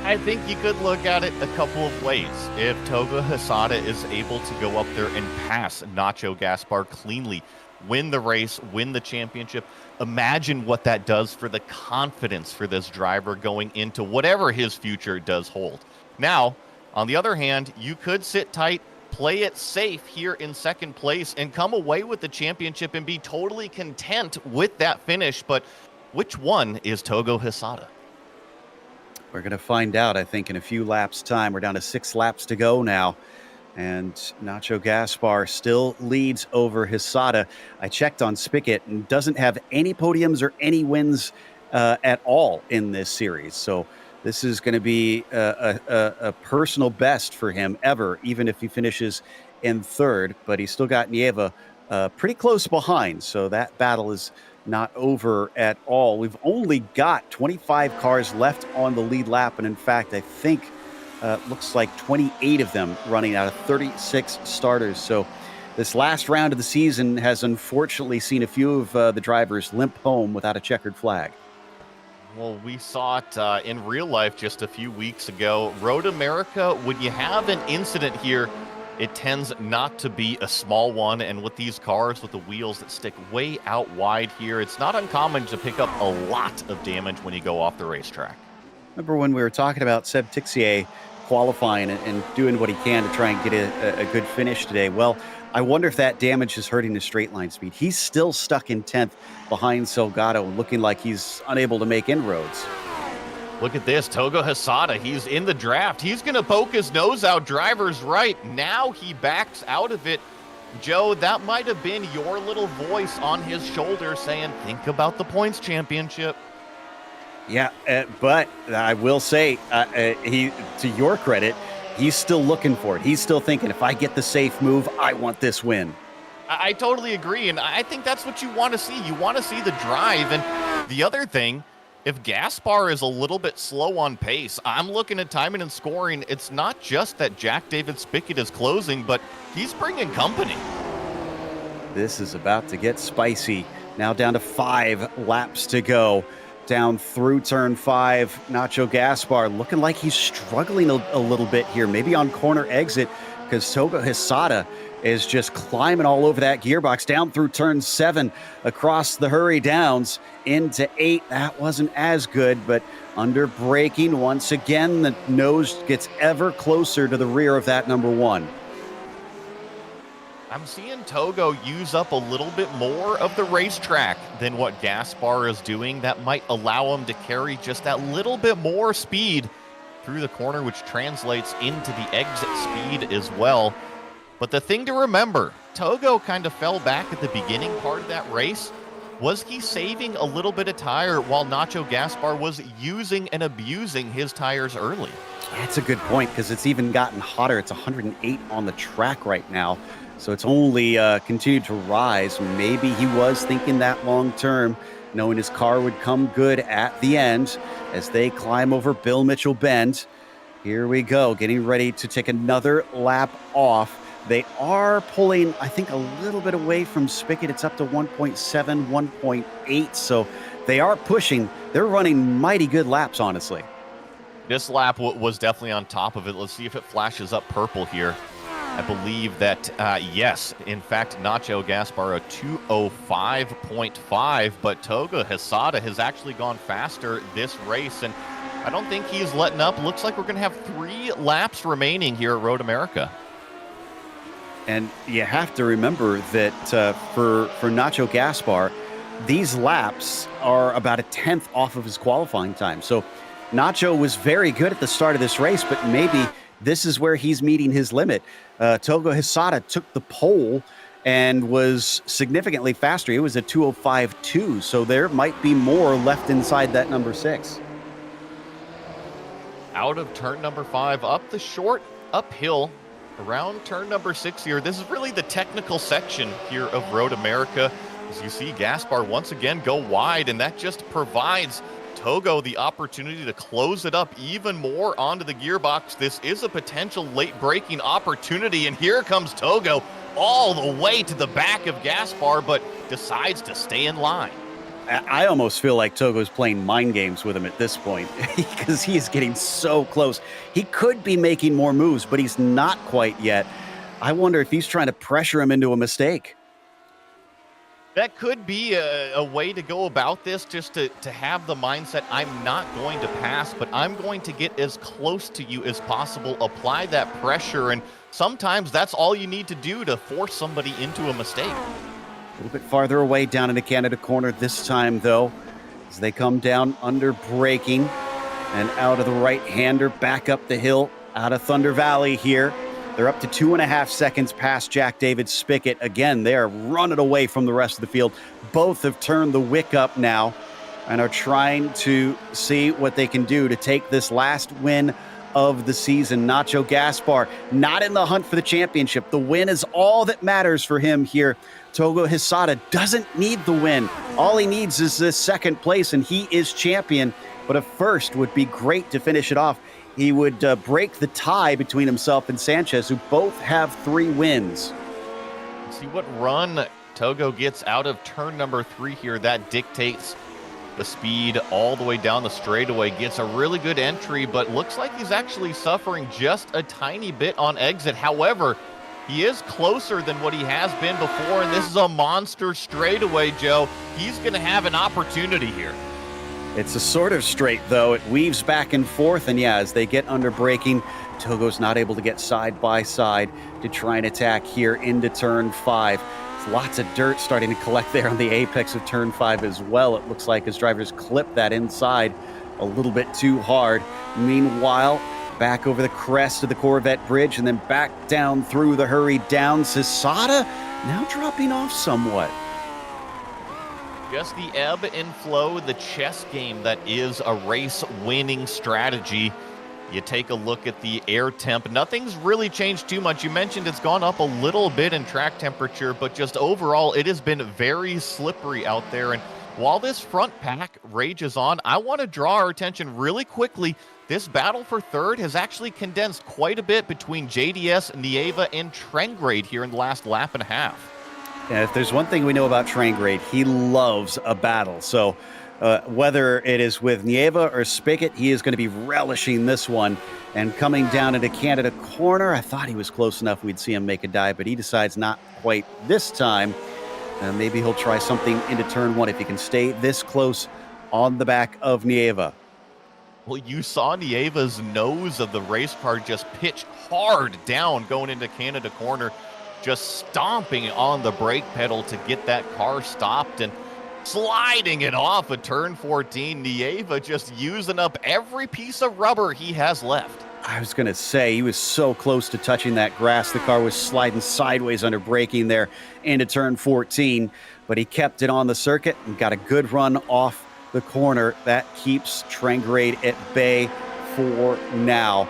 I think you could look at it a couple of ways. If Togo Hisada is able to go up there and pass Nacho Gaspar cleanly, win the race, win the championship. Imagine what that does for the confidence for this driver going into whatever his future does hold. Now, on the other hand, you could sit tight, play it safe here in second place, and come away with the championship and be totally content with that finish. But which one is Togo Hisada? We're going to find out, I think, in a few laps' time. We're down to 6 laps to go now. And Nacho Gaspar still leads over Hisada. I checked on Spigot and doesn't have any podiums or any wins at all in this series. So this is going to be a personal best for him ever, even if he finishes in third. But he's still got Nieva pretty close behind. So that battle is not over at all. We've only got 25 cars left on the lead lap. And in fact, I think looks like 28 of them running out of 36 starters. So this last round of the season has unfortunately seen a few of the drivers limp home without a checkered flag. Well, we saw it in real life just a few weeks ago. Road America, when you have an incident here, it tends not to be a small one. And with these cars with the wheels that stick way out wide here, it's not uncommon to pick up a lot of damage when you go off the racetrack. Remember when we were talking about Seb Tixier qualifying and doing what he can to try and get a good finish today? Well, I wonder if that damage is hurting his straight line speed. He's still stuck in 10th behind Salgado, looking like he's unable to make inroads. Look at this, Togo Hisada, he's in the draft. He's going to poke his nose out, driver's right. Now he backs out of it. Joe, that might have been your little voice on his shoulder saying, think about the points championship. Yeah, but I will say, he, to your credit, he's still looking for it. He's still thinking, if I get the safe move, I want this win. I totally agree, and I think that's what you want to see. You want to see the drive, and the other thing, if Gaspar is a little bit slow on pace, I'm looking at timing and scoring. It's not just that Jack David Spigot is closing, but he's bringing company. This is about to get spicy. Now down to 5 laps to go. Down through turn 5, Nacho Gaspar looking like he's struggling a little bit here, maybe on corner exit, because Togo Hisada is just climbing all over that gearbox. Down through turn 7, across the hurry downs into 8. That wasn't as good, but under braking once again, the nose gets ever closer to the rear of that number 1. I'm seeing Togo use up a little bit more of the racetrack than what Gaspar is doing. That might allow him to carry just that little bit more speed through the corner, which translates into the exit speed as well. But the thing to remember, Togo kind of fell back at the beginning part of that race. Was he saving a little bit of tire while Nacho Gaspar was using and abusing his tires early? That's a good point, because it's even gotten hotter. It's 108 on the track right now. So it's only continued to rise. Maybe he was thinking that long term, knowing his car would come good at the end as they climb over Bill Mitchell Bend. Here we go, getting ready to take another lap off. They are pulling, I think, a little bit away from Spigot. It's up to 1.7, 1.8. So they are pushing. They're running mighty good laps, honestly. This lap was definitely on top of it. Let's see if it flashes up purple here. I believe that, yes, in fact, Nacho Gaspar a 2:05.5, but Togo Hisada has actually gone faster this race, and I don't think he's letting up. Looks like we're going to have 3 laps remaining here at Road America. And you have to remember that for Nacho Gaspar, these laps are about a 10th off of his qualifying time. So Nacho was very good at the start of this race, but maybe this is where he's meeting his limit. Togo Hisada took the pole and was significantly faster. He was a 2:05.2, so there might be more left inside that number 6. Out of turn number 5, up the short uphill around turn number 6 here. This is really the technical section here of Road America. As you see, Gaspar once again go wide, and that just provides Togo the opportunity to close it up even more onto the gearbox. This is a potential late braking opportunity, and here comes Togo all the way to the back of Gaspar, but decides to stay in line. I almost feel like Togo's playing mind games with him at this point, because he is getting so close. He could be making more moves, but he's not quite yet. I wonder if he's trying to pressure him into a mistake. That could be a way to go about this, just to have the mindset, I'm not going to pass, but I'm going to get as close to you as possible, apply that pressure, and sometimes that's all you need to do to force somebody into a mistake. A little bit farther away down into Canada corner this time, though, as they come down under braking and out of the right-hander, back up the hill out of Thunder Valley here. They're up to 2.5 seconds past Jack David Spickett. Again, they are running away from the rest of the field. Both have turned the wick up now and are trying to see what they can do to take this last win of the season. Nacho Gaspar not in the hunt for the championship. The win is all that matters for him here. Togo Hisada doesn't need the win. All he needs is this second place, and he is champion. But a first would be great to finish it off. He would break the tie between himself and Sanchez, who both have 3 wins. See what run Togo gets out of turn number 3 here. That dictates the speed all the way down the straightaway. Gets a really good entry, but looks like he's actually suffering just a tiny bit on exit. However, he is closer than what he has been before, and this is a monster straightaway, Joe. He's going to have an opportunity here. It's a sort of straight, though. It weaves back and forth, and yeah, as they get under braking, Togo's not able to get side by side to try and attack here into turn 5. There's lots of dirt starting to collect there on the apex of turn 5 as well. It looks like his drivers clip that inside a little bit too hard. Meanwhile, back over the crest of the Corvette Bridge and then back down through the hurried downs. Hisada now dropping off somewhat. Just the ebb and flow, the chess game that is a race-winning strategy. You take a look at the air temp. Nothing's really changed too much. You mentioned it's gone up a little bit in track temperature, but just overall, it has been very slippery out there. And while this front pack rages on, I want to draw our attention really quickly. This battle for third has actually condensed quite a bit between JDS, Nieva, and Trengrade here in the last lap and a half. Yeah, if there's one thing we know about Trengrade, he loves a battle. So whether it is with Nieva or Spickett, he is going to be relishing this one. And coming down into Canada corner, I thought he was close enough we'd see him make a dive, but he decides not quite this time. Maybe he'll try something into turn 1 if he can stay this close on the back of Nieva. Well, you saw Nieva's nose of the race car just pitch hard down going into Canada corner, just stomping on the brake pedal to get that car stopped and sliding it off of turn 14. Nieva just using up every piece of rubber he has left. I was going to say, he was so close to touching that grass. The car was sliding sideways under braking there into turn 14, but he kept it on the circuit and got a good run off the corner. That keeps Trengrade at bay for now.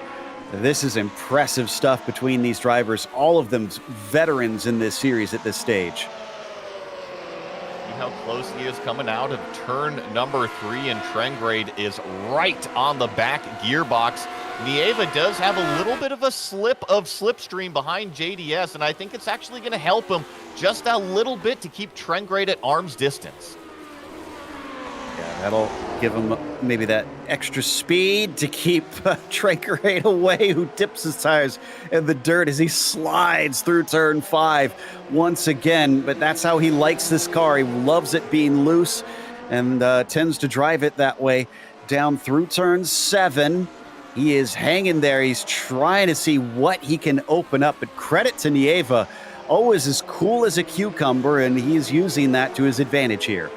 This is impressive stuff between these drivers. All of them veterans in this series at this stage. See how close he is coming out of turn number 3, and Trengrade is right on the back gearbox. Nieva does have a little bit of a slipstream behind JDS, and I think it's actually going to help him just a little bit to keep Trengrade at arm's distance. Yeah, that'll give him maybe that extra speed to keep Trengrade away, who dips his tires in the dirt as he slides through turn 5 once again. But that's how he likes this car. He loves it being loose and tends to drive it that way down through turn 7. He is hanging there. He's trying to see what he can open up. But credit to Nieva, always as cool as a cucumber, and he's using that to his advantage here.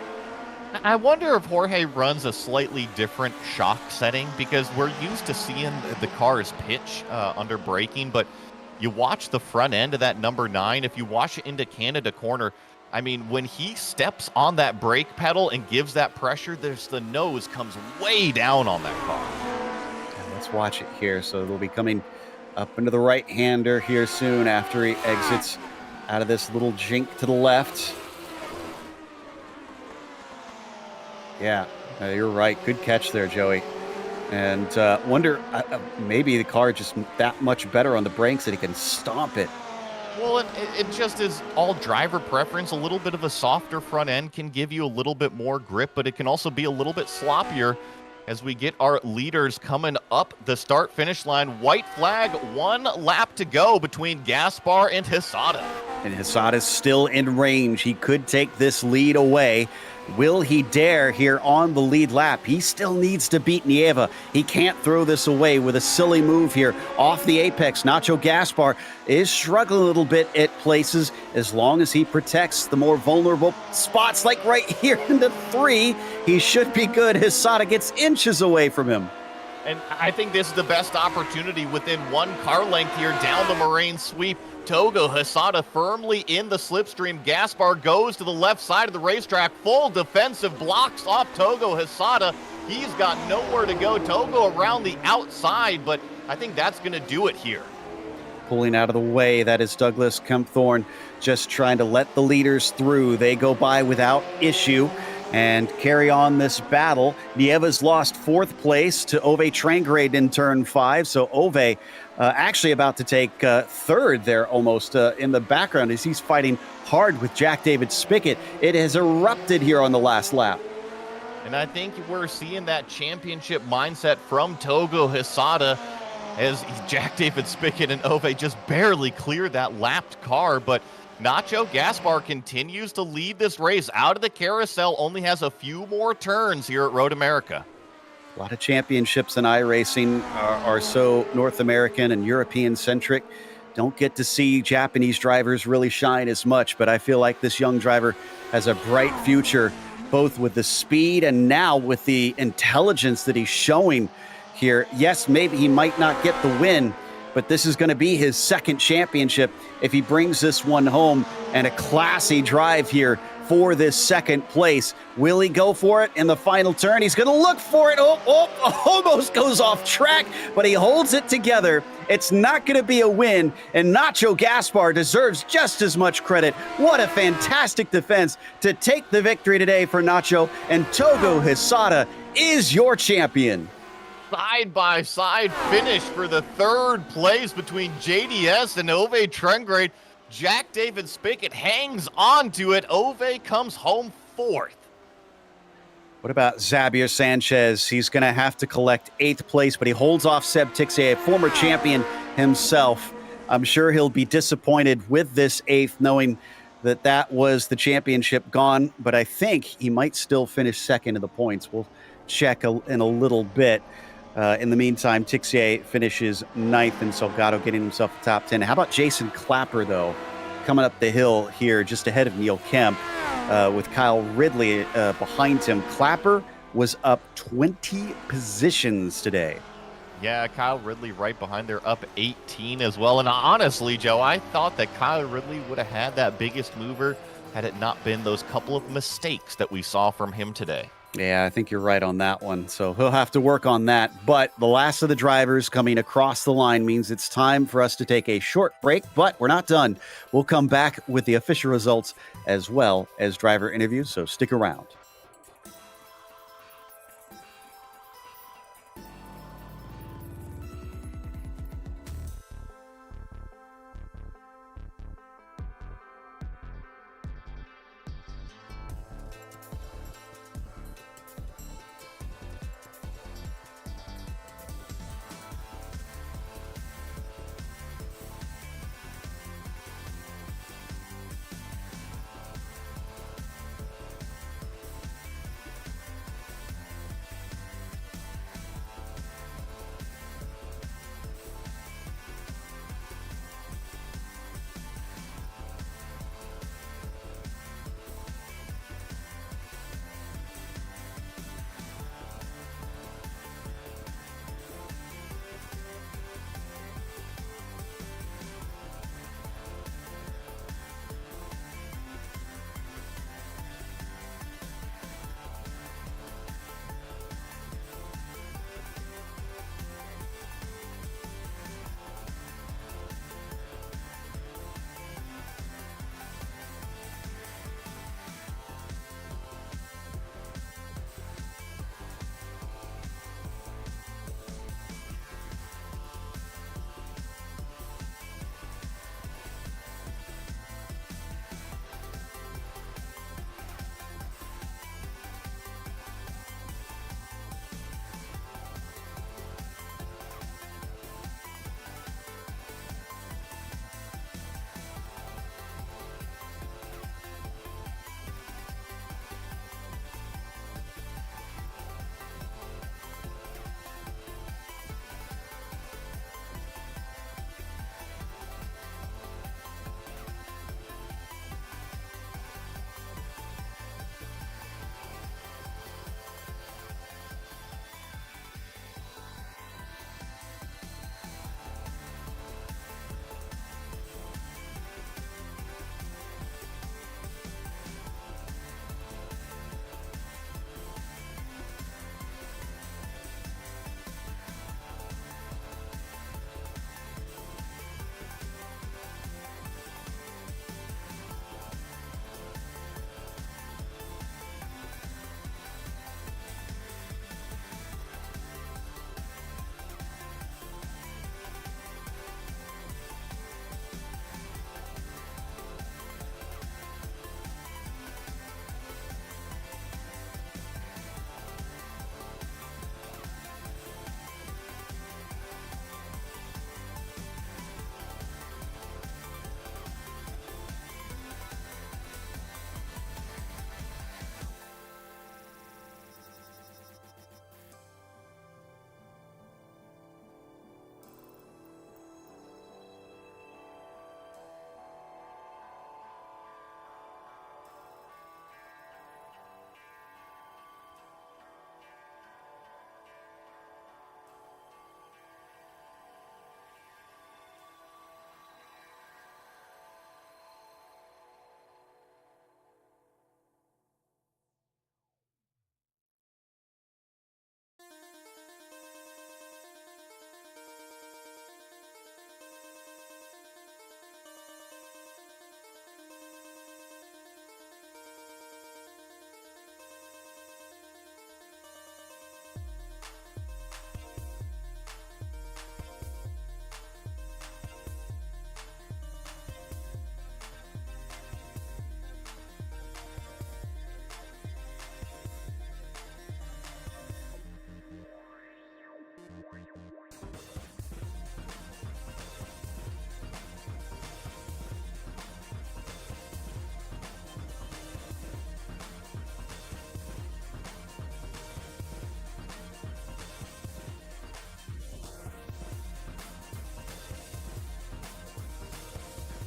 I wonder if Jorge runs a slightly different shock setting, because we're used to seeing the cars pitch under braking, but you watch the front end of that number 9, if you watch it into Canada corner, I mean, when he steps on that brake pedal and gives that pressure, the nose comes way down on that car. Let's watch it here. So it'll be coming up into the right-hander here soon after he exits out of this little jink to the left. Yeah, you're right. Good catch there, Joey. And wonder, maybe the car just that much better on the brakes that he can stomp it. Well, it just is all driver preference. A little bit of a softer front end can give you a little bit more grip, but it can also be a little bit sloppier as we get our leaders coming up the start-finish line. White flag, 1 lap to go between Gaspar and Hisada. And Hysada's still in range. He could take this lead away. Will he dare here on the lead lap? He still needs to beat Nieva. He can't throw this away with a silly move here off the apex. Nacho Gaspar is struggling a little bit at places. As long as he protects the more vulnerable spots, like right here in the 3, he should be good. Hysada gets inches away from him. And I think this is the best opportunity within 1 car length here down the Moraine sweep. Togo Hysada firmly in the slipstream. Gaspar goes to the left side of the racetrack. Full defensive blocks off Togo Hysada. He's got nowhere to go. Togo around the outside, but I think that's going to do it here. Pulling out of the way, that is Douglas Kempthorne, just trying to let the leaders through. They go by without issue and carry on this battle. Nieva's lost 4th place to Ove Trangrade in turn 5, so Ove actually about to take 3rd there almost in the background as he's fighting hard with Jack David Spickett. It has erupted here on the last lap. And I think we're seeing that championship mindset from Togo Hysada as Jack David Spickett and Ove just barely cleared that lapped car, but Nacho Gaspar continues to lead this race out of the carousel, only has a few more turns here at Road America. A lot of championships in iRacing are so North American and European centric. Don't get to see Japanese drivers really shine as much, but I feel like this young driver has a bright future, both with the speed and now with the intelligence that he's showing here. Yes, maybe he might not get the win, but this is going to be his 2nd championship if he brings this one home, and a classy drive here for this 2nd place. Will he go for it in the final turn? He's going to look for it. Almost goes off track, but he holds it together. It's not going to be a win, and Nacho Gaspar deserves just as much credit. What a fantastic defense to take the victory today for Nacho, and Togo Hysada is your champion. Side-by-side finish for the 3rd place between JDS and Ove Trangrade. Jack David Spickett hangs on to it. Ove comes home 4th. What about Xavier Sanchez? He's going to have to collect 8th place, but he holds off Seb Tixier, a former champion himself. I'm sure he'll be disappointed with this 8th, knowing that that was the championship gone, but I think he might still finish 2nd in the points. We'll check in a little bit. In the meantime, Tixier finishes 9th, and Salgado getting himself a top 10. How about Jason Clapper, though, coming up the hill here just ahead of Neil Kemp with Kyle Ridley behind him. Clapper was up 20 positions today. Yeah, Kyle Ridley right behind there, up 18 as well. And honestly, Joe, I thought that Kyle Ridley would have had that biggest mover had it not been those couple of mistakes that we saw from him today. Yeah, I think you're right on that one. So he'll have to work on that. But the last of the drivers coming across the line means it's time for us to take a short break, but we're not done. We'll come back with the official results as well as driver interviews, so stick around.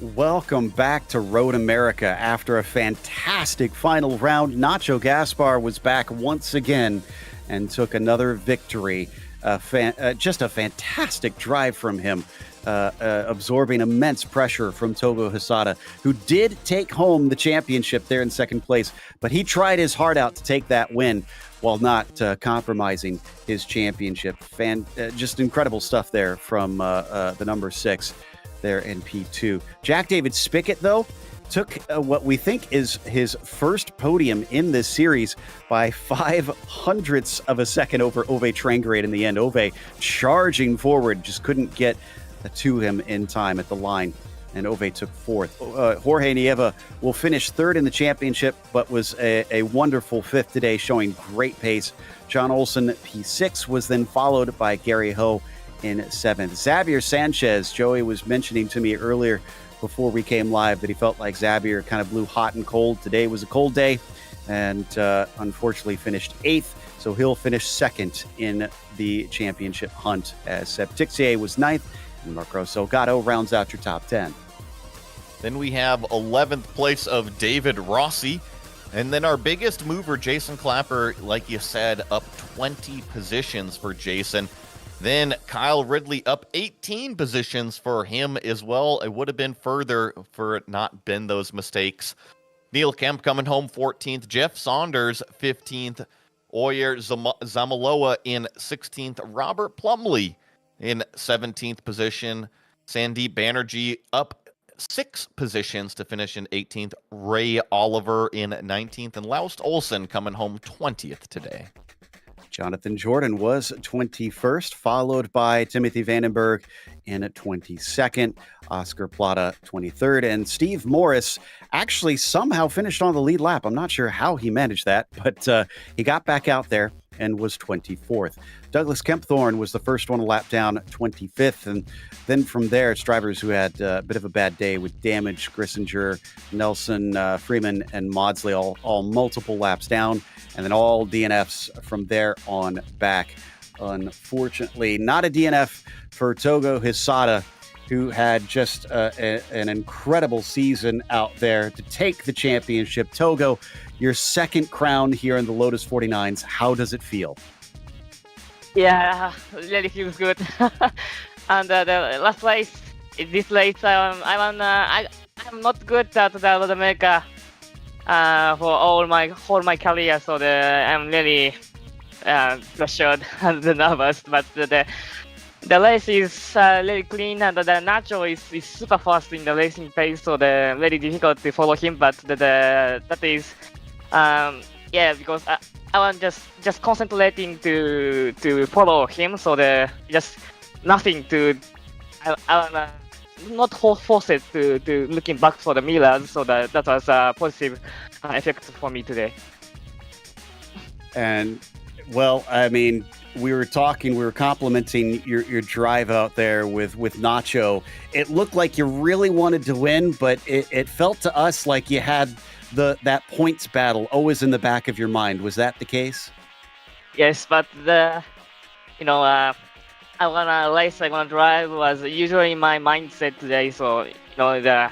Welcome back to Road America. After a fantastic final round, Nacho Gaspar was back once again and took another victory. Just a fantastic drive from him, absorbing immense pressure from Togo Hisada, who did take home the championship there in second place, but he tried his heart out to take that win while not compromising his championship. Just incredible stuff there from the number 6 there in P2. Jack David Spickett, though, took what we think is his first podium in this series by 0.05 of a second over Ove Trangrade in the end. Ove charging forward, just couldn't get to him in time at the line, and Ove took 4th. Jorge Nieva will finish 3rd in the championship, but was a wonderful 5th today, showing great pace. John Olsen, P6, was then followed by Gary Ho in 7th. Xavier Sanchez, Joey was mentioning to me earlier before we came live that he felt like Xavier kind of blew hot and cold. Today was a cold day, and unfortunately finished 8th, so he'll finish 2nd in the championship hunt, as Seb Tixier was 9th, and Marcos Elgato rounds out your top 10. Then we have 11th place of David Rossi. And then our biggest mover, Jason Clapper, like you said, up 20 positions for Jason. Then Kyle Ridley up 18 positions for him as well. It would have been further for it not been those mistakes. Neil Kemp coming home 14th. Jeff Saunders 15th. Oyer Zamaloa in 16th. Robert Plumley in 17th position. Sandeep Banerjee up 6 positions to finish in 18th. Ray Oliver in 19th. And Laust Olsen coming home 20th today. Jonathan Jordan was 21st, followed by Timothy Vandenberg in 22nd, Oscar Plata 23rd, and Steve Morris actually somehow finished on the lead lap. I'm not sure how he managed that, but he got back out there and was 24th. Douglas Kempthorne was the first one to lap down, 25th, and then from there it's drivers who had a bit of a bad day with Damage, Grissinger, Nelson, Freeman, and Maudsley all multiple laps down, and then all DNFs from there on back. Unfortunately, not a DNF for Togo Hisada, who had just an incredible season out there to take the championship. Togo, your second crown here in the Lotus 49s. How does it feel? Yeah, really feels good. And the last race, in this race, I'm not good at the Road America for all my career, so I'm really pressured and nervous. But the race is really clean, and the Nacho is super fast in the racing pace, so the very difficult to follow him. But that is because I want just concentrating to follow him, so just nothing to I not forced to looking back for the mirrors, so that was a positive effect for me today. And well, I mean, we were complimenting your drive out there with Nacho. It looked like you really wanted to win, but it felt to us like you had that points battle always in the back of your mind. Was that the case? Yes, but I wanna race, I wanna drive was usually my mindset today. So the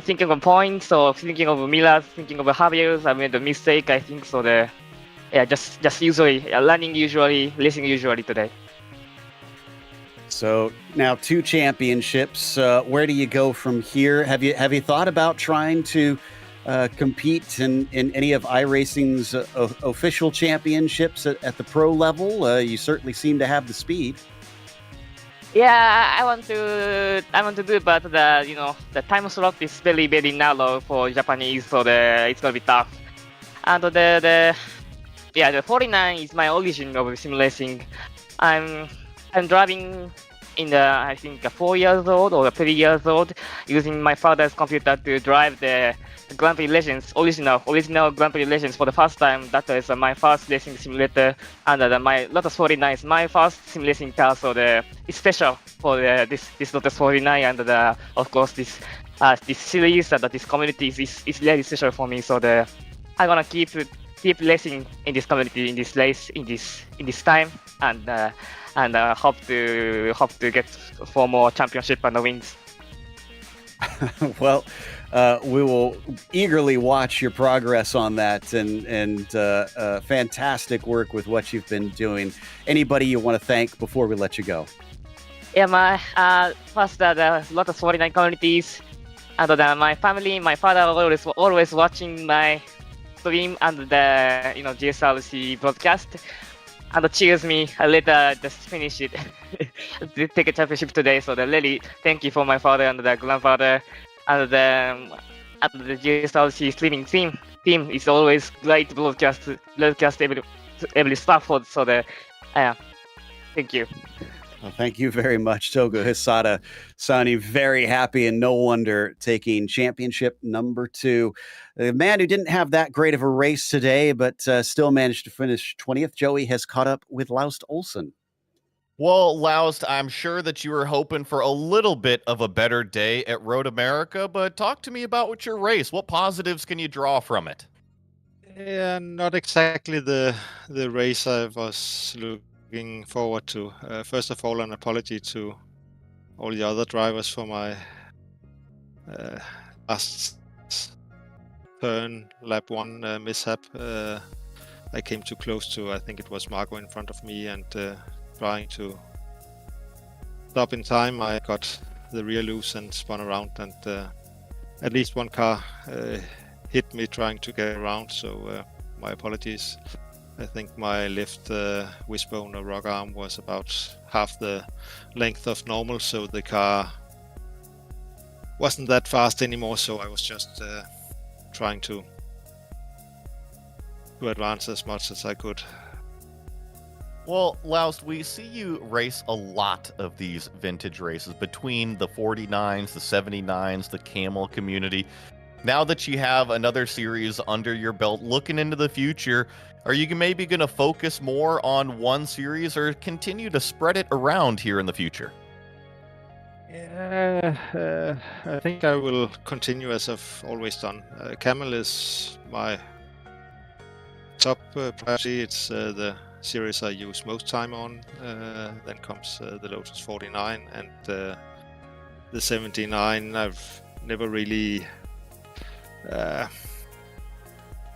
thinking of points or thinking of mirrors, thinking of Javier, I made a mistake, I think. So just usually running usually, racing usually today. So now 2 championships. Where do you go from here? Have you thought about trying to compete in any of iRacing's official championships at the pro level? You certainly seem to have the speed. Yeah, I want to do, but the time slot is very very narrow for Japanese, so it's gonna be tough. And the 49 is my origin of sim racing. I'm driving in I think 4 years old or 3 years old, using my father's computer to drive the Grand Prix Legends, original Grand Prix Legends for the first time. That is my first racing simulator, and my Lotus 49 is my first sim racing car, so it's special for this Lotus 49, and of course this series and this community is really special for me. So I'm gonna keep racing in this community, in this race, in this time, and hope to get 4 more championship and wins. Well, we will eagerly watch your progress on that, and fantastic work with what you've been doing. Anybody you want to thank before we let you go? Yeah, my first the Lotus 49 communities, and my family, my father always watching my stream and the GSRC broadcast, and cheers me. I later just finish it, take a championship today. So really thank you for my father and the grandfather, and the GSRC streaming team is always great broadcast every stuff. So thank you. Well, thank you very much, Togo Hisada, sounding very happy, and no wonder, taking championship number 2. The man who didn't have that great of a race today, but still managed to finish 20th, Joey, has caught up with Laust Olsen. Well, Laust, I'm sure that you were hoping for a little bit of a better day at Road America, but talk to me about your race. What positives can you draw from it? Yeah, not exactly the race I was looking forward to. First of all, an apology to all the other drivers for my last turn, lap 1 mishap. I came too close to, I think it was Marco in front of me, and trying to stop in time, I got the rear loose and spun around, and at least one car hit me trying to get around, so my apologies. I think my left wishbone or rock arm was about half the length of normal, so the car wasn't that fast anymore, so I was just trying to advance as much as I could. Well, Laust, we see you race a lot of these vintage races between the 49s, the 79s, the Camel community. Now that you have another series under your belt, looking into the future, are you maybe going to focus more on one series or continue to spread it around here in the future? Yeah, I think I will continue as I've always done. Camel is my top priority. It's the series I use most time on. Then comes the Lotus 49 and the 79. I've never really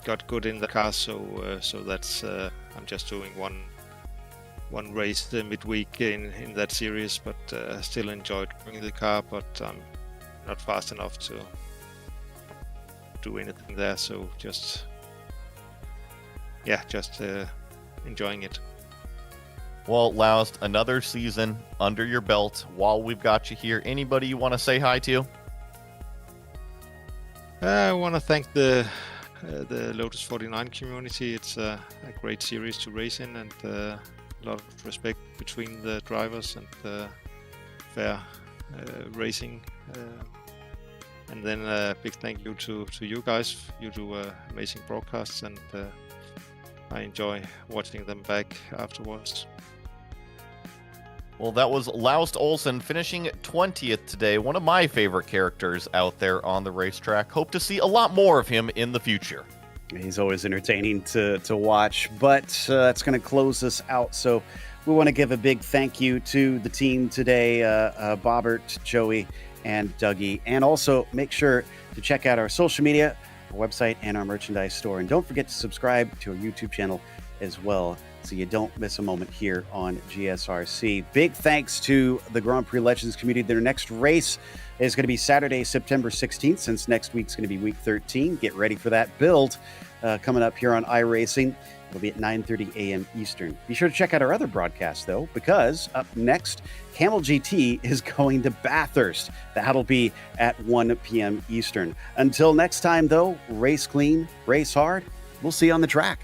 got good in the car, so that's I'm just doing one race midweek in that series, but still enjoyed driving the car, but I'm not fast enough to do anything there, so just enjoying it. Well, Laust, another season under your belt. While we've got you here, anybody you want to say hi to? I want to thank the Lotus 49 community. It's a great series to race in, and a lot of respect between the drivers and fair racing. And then a big thank you to you guys. You do amazing broadcasts, and I enjoy watching them back afterwards. Well, that was Laust Olsen finishing 20th today. One of my favorite characters out there on the racetrack. Hope to see a lot more of him in the future. He's always entertaining to watch, but that's going to close us out. So we want to give a big thank you to the team today, Bobbert, Joey, and Dougie. And also make sure to check out our social media, our website, and our merchandise store. And don't forget to subscribe to our YouTube channel as well, so you don't miss a moment here on GSRC. Big thanks to the Grand Prix Legends community. Their next race is going to be Saturday, September 16th, since next week's going to be week 13. Get ready for that build coming up here on iRacing. It'll be at 9:30 a.m. Eastern. Be sure to check out our other broadcasts, though, because up next, Camel GT is going to Bathurst. That'll be at 1 p.m. Eastern. Until next time, though, race clean, race hard. We'll see you on the track.